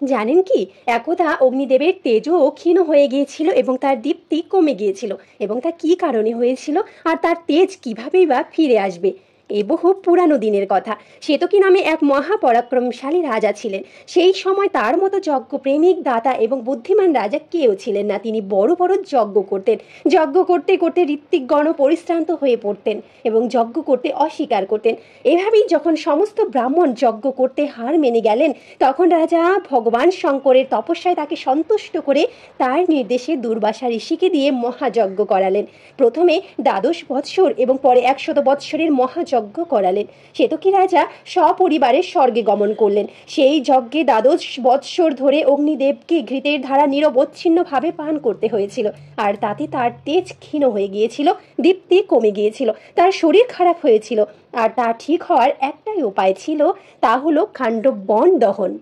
জানেন কি, একদা অগ্নিদেবের তেজও ক্ষীণ হয়ে গিয়েছিল এবং তার দীপ্তি কমে গিয়েছিল। এবং তা কী কারণে হয়েছিল, আর তার তেজ কীভাবেই বা ফিরে আসবে? এ বহু পুরানো দিনের কথা। শ্বেতকী নামে এক মহাপরাক্রমশালী রাজা ছিলেন। সেই সময় তার মতো যজ্ঞপ্রেমিক, দাতা এবং বুদ্ধিমান রাজা কেউ ছিলেন না। তিনি বড় বড় যজ্ঞ করতেন। যজ্ঞ করতে করতে ঋত্বিকগণ পরিশ্রান্ত হয়ে পড়তেন এবং যজ্ঞ করতে অস্বীকার করতেন। এভাবেই যখন সমস্ত ব্রাহ্মণ যজ্ঞ করতে হার মেনে গেলেন, তখন রাজা ভগবান শঙ্করের তপস্যায় তাকে সন্তুষ্ট করে তার নির্দেশে দুর্বাসা ঋষিকে দিয়ে মহাযজ্ঞ করালেন। প্রথমে ১২ বৎসর এবং পরে ১০০ বৎসরের মহাযজ্ঞ করালেন। শ্বেতকী রাজা সপরিবারে স্বর্গে গমন করলেন। সেই যজ্ঞে ১২ বৎসর ধরে অগ্নিদেবকে ঘৃতের ধারা নিরবচ্ছিন্নভাবে পান করতে হয়েছিল। আর তাতে তার তেজ ক্ষীণ হয়ে গিয়েছিল, দীপ্তি কমে গিয়েছিল, তার শরীর খারাপ হয়েছিল। আর তা ঠিক হওয়ার একটাই উপায় ছিল, তা হলো খাণ্ডব বন দহন।